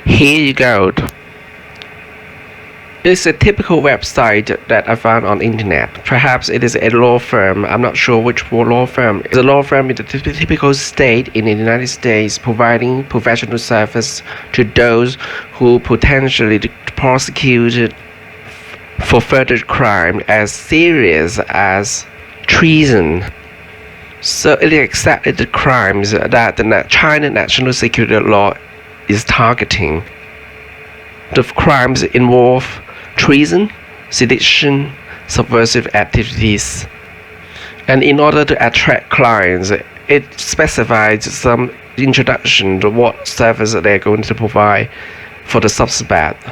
Here you go. It's a typical website that I found on internet. Perhaps it is a law firm. I'm not sure which law firm. It's a law firm in the typical state in the United States providing professional service to those who potentially prosecuted for further crime as serious as treason. So it is exactly the crimes that the China national security law is targeting. The crimes involve treason, sedition, subversive activities. And in order to attract clients, it specifies some introduction to what service they're going to provide for the suspect.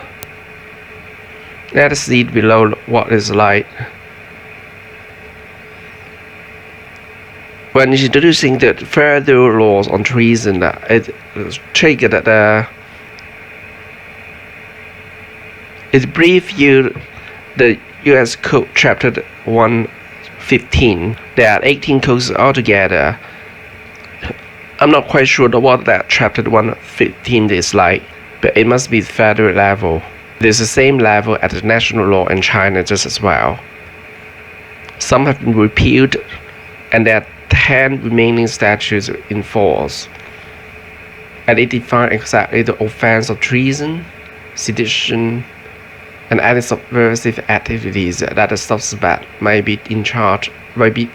Let us see below what it's like. When introducing the federal laws on treason, it triggered it briefs you the U.S. Code Chapter 115. There are 18 codes altogether. I'm not quite sure what that Chapter 115 is like, but it must be federal level. It is the same level as the national law in China just as well. Some have been repealed, and there are 10 remaining statutes in force. And it defines exactly the offense of treason, sedition, and any subversive activities that the suspect may be in charge, may be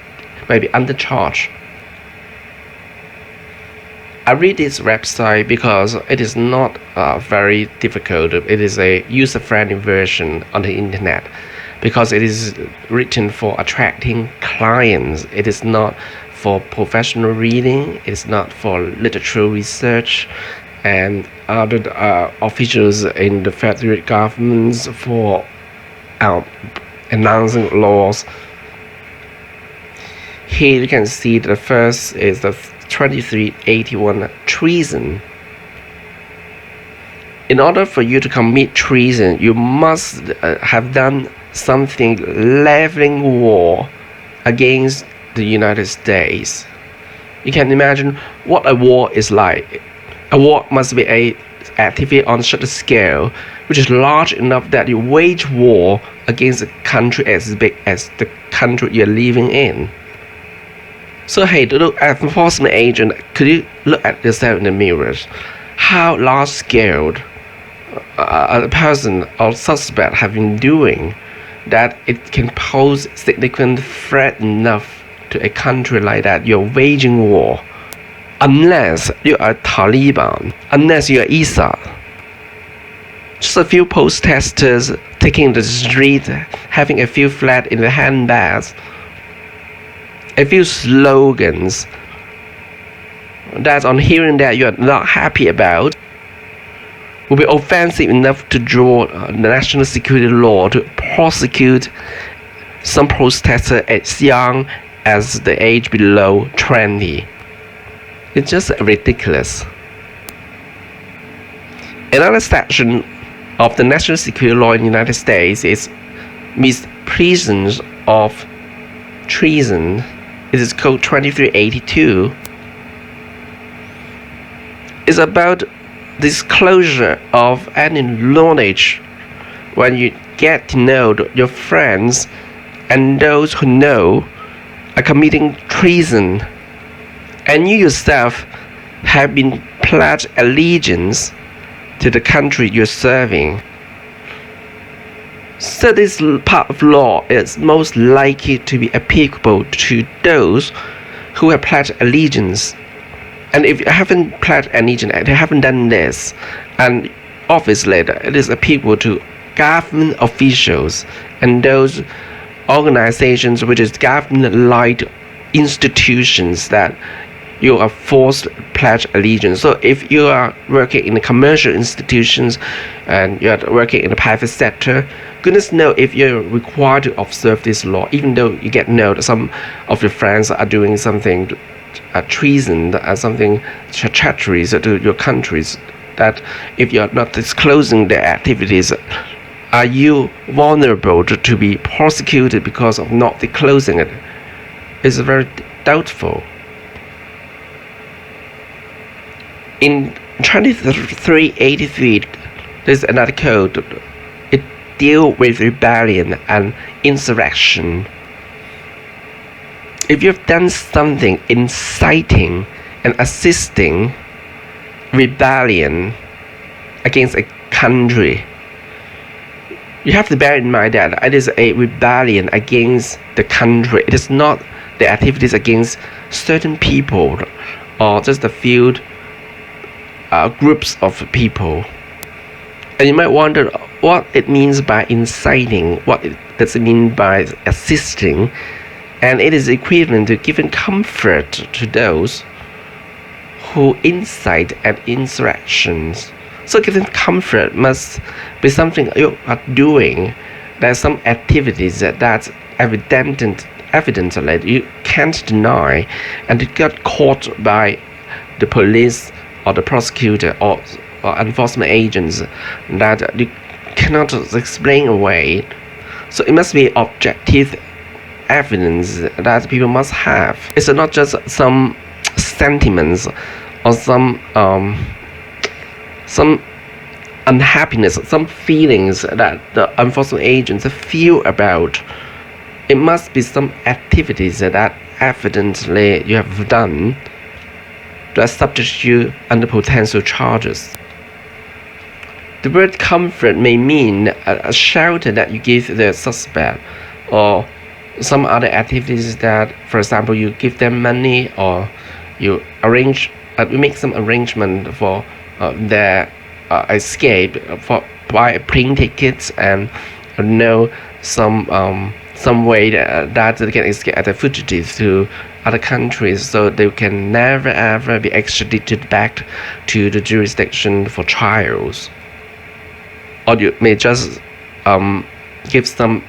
under charge. I read this website because it is not very difficult. It is a user-friendly version on the internet because it is written for attracting clients. It is not for professional reading. It is not for literature research and other officials in the federal governments for announcing laws. Here you can see the first is the 2381 treason. In order for you to commit treason, you must have done something leveling war against the United States. You can imagine what a war is like. A war must be an activity on such a scale which is large enough that you wage war against a country as big as the country you're living in. So hey, look at enforcement agent, could you look at yourself in the mirrors? How large scale a person or suspect have been doing that it can pose significant threat enough to a country like that you're waging war. Unless you are Taliban, unless you are ISA. Just a few protesters taking the street, having a few flags in their handbags, a few slogans that on hearing that you are not happy about will be offensive enough to draw the national security law to prosecute some protester as young as the age below 20. It's just ridiculous. Another section of the national security law in the United States is misprisions of treason. It is code 2382. It's about disclosure of any knowledge when you get to know your friends and those who know are committing treason, and you yourself have been pledged allegiance to the country you're serving. So this part of law is most likely to be applicable to those who have pledged allegiance. And if you haven't pledged allegiance, they haven't done this, and obviously it is applicable to government officials and those organizations which is government-like institutions that you are forced to pledge allegiance. So if you are working in the commercial institutions and you are working in the private sector, goodness knows if you're required to observe this law, even though you get know that some of your friends are doing something treason, something treachery to your countries, that if you're not disclosing their activities, are you vulnerable to be prosecuted because of not disclosing it? It's very doubtful. In 2383, there's another code. It deals with rebellion and insurrection. If you've done something inciting and assisting rebellion against a country, you have to bear in mind that it is a rebellion against the country. It is not the activities against certain people or just a few groups of people. And you might wonder what it means by inciting, does it mean by assisting, and it is equivalent to giving comfort to those who incite an insurrections. So giving comfort must be something you are doing. There's some activities that's evidently you can't deny, and it got caught by the police or the prosecutor or enforcement agents that you cannot explain away. So it must be objective evidence that people must have. It's not just some sentiments or some unhappiness, some feelings that the enforcement agents feel about. It must be some activities that evidently you have done that subject you under potential charges. The word comfort may mean a shelter that you give the suspect, or some other activities that, for example, you give them money, or you make some arrangement for their escape by plane tickets, and some way that they can escape as a fugitive to other countries, so they can never ever be extradited back to the jurisdiction for trials. Or you may just give some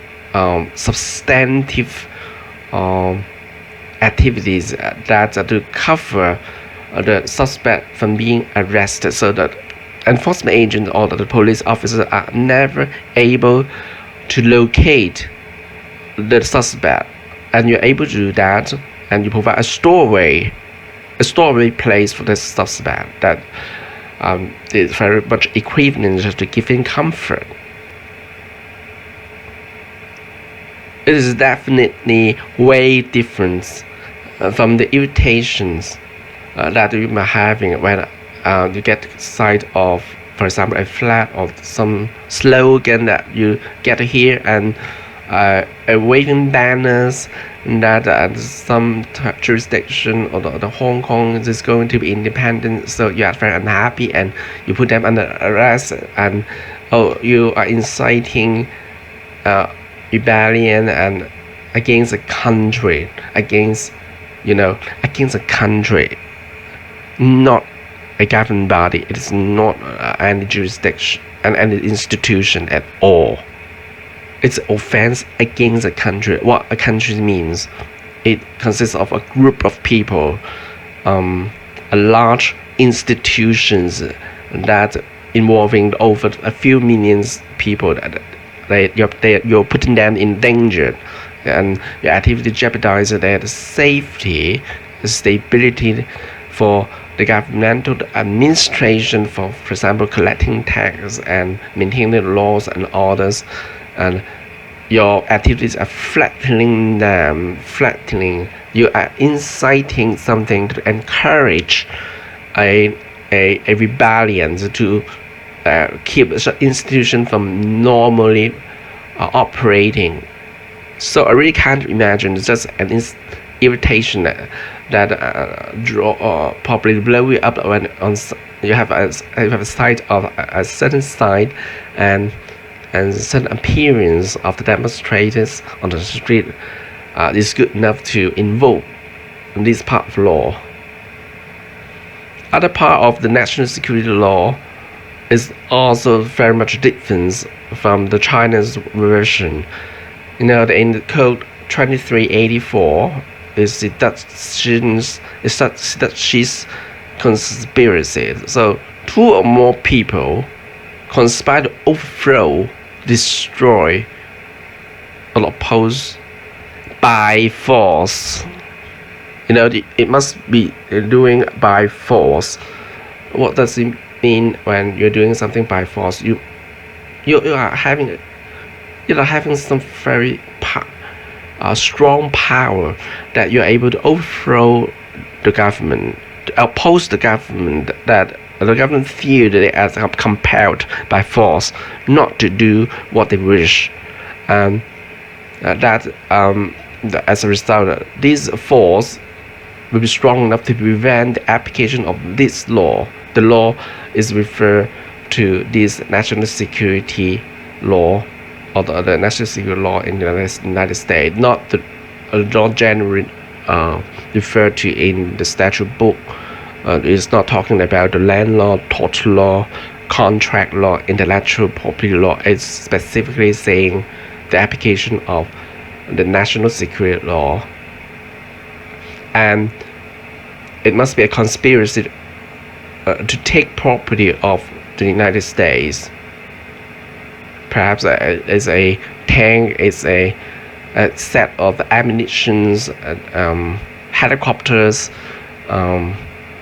substantive activities that to cover the suspect from being arrested, so that enforcement agents or the police officers are never able to locate the suspect, and you're able to do that, and you provide a storage place for the suspect that is very much equivalent to giving comfort. It is definitely way different from the irritations that you are having when you get sight of, for example, a flag or some slogan that you get to hear, and waving banners that some jurisdiction or the Hong Kong is going to be independent, so you are very unhappy and you put them under arrest, and you are inciting rebellion and against a country, against a country, not a government body. It is not any jurisdiction and any institution at all. It's offense against a country. What a country means, it consists of a group of people, a large institutions that involving over a few millions people, that you're putting them in danger, and your activity jeopardizes their safety, stability for the governmental administration, for example, collecting tax and maintaining the laws and orders, and your activities are flattening them. You are inciting something to encourage a rebellion to keep the institution from normally operating. So I really can't imagine just an irritation that probably blow you up when you have a sight of a certain side and certain appearance of the demonstrators on the street is good enough to invoke this part of law. Other part of the national security law is also very much different from the China's version. In the code 2384 is seductionist conspiracy. So two or more people conspire to overthrow, destroy, or oppose by force. It must be doing by force, What does it mean when you're doing something by force? You are having some very strong power that you're able to overthrow the government, to oppose the government, that the government feel that they are compelled by force not to do what they wish. And as a result, this force will be strong enough to prevent the application of this law. The law is referred to this national security law, or the national security law in the United States, not the law generally referred to in the statute book. It's not talking about the land law, tort law, contract law, intellectual property law. It's specifically saying the application of the national security law. And it must be a conspiracy to take property of the United States. Perhaps it's a tank, it's a set of ammunitions, helicopters,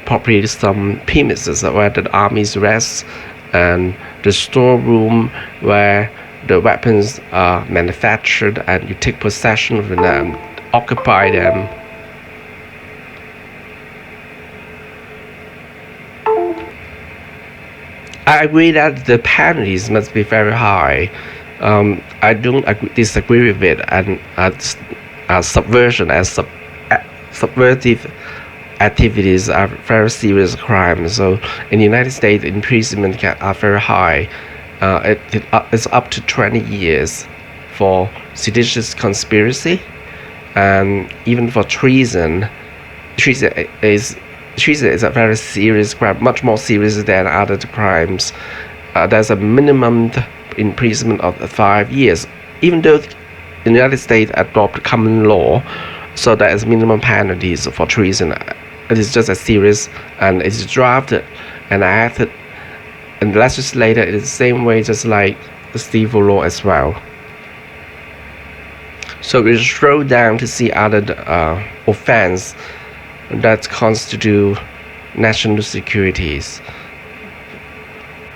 probably some premises where the armies rest, and the storeroom where the weapons are manufactured, and you take possession of them, occupy them. I agree that the penalties must be very high. I don't disagree with it, and subversion and subversive activities are very serious crimes. So in the United States, imprisonment are very high. It's up to 20 years for seditious conspiracy, and even for treason. Treason is a very serious crime, much more serious than other crimes. There's a minimum imprisonment of 5 years, even though the United States adopted common law, so there is minimum penalties for treason. It is just as serious, and it's drafted and acted and legislated in the same way, just like the civil law as well. So we scroll down to see other offense that constitute national securities.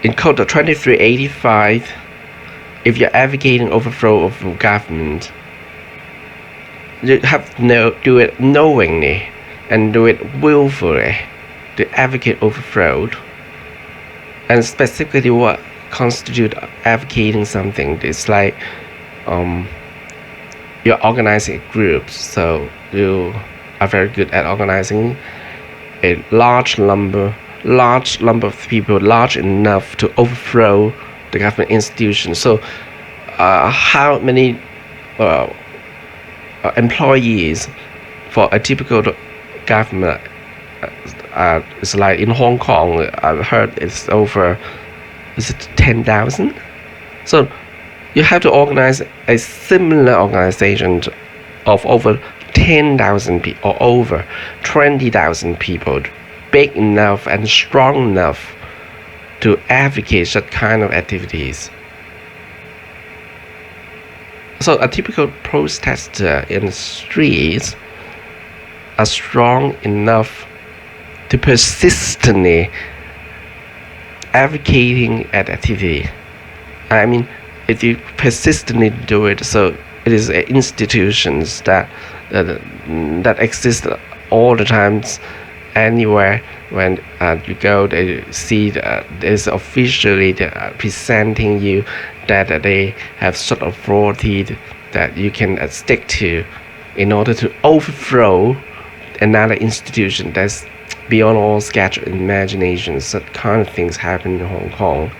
In Code 2385, if you're advocating overthrow of government, you have to do it knowingly and do it willfully to advocate overthrow. And specifically, what constitute advocating something is like you're organizing groups, so you are very good at organizing a large number of people, large enough to overthrow the government institution. So how many employees for a typical government? It's like in Hong Kong, I've heard it's over, is it 10,000? So you have to organize a similar organization of over 10,000 people or over 20,000 people, big enough and strong enough to advocate such kind of activities. So a typical protester in the streets are strong enough to persistently advocating an activity. I mean, if you persistently do it, so it is institutions that exist all the times, anywhere. When you go, they see there's officially presenting you that they have sort of authority that you can stick to in order to overthrow another institution. That's beyond all sketch imagination. Such kind of things happen in Hong Kong.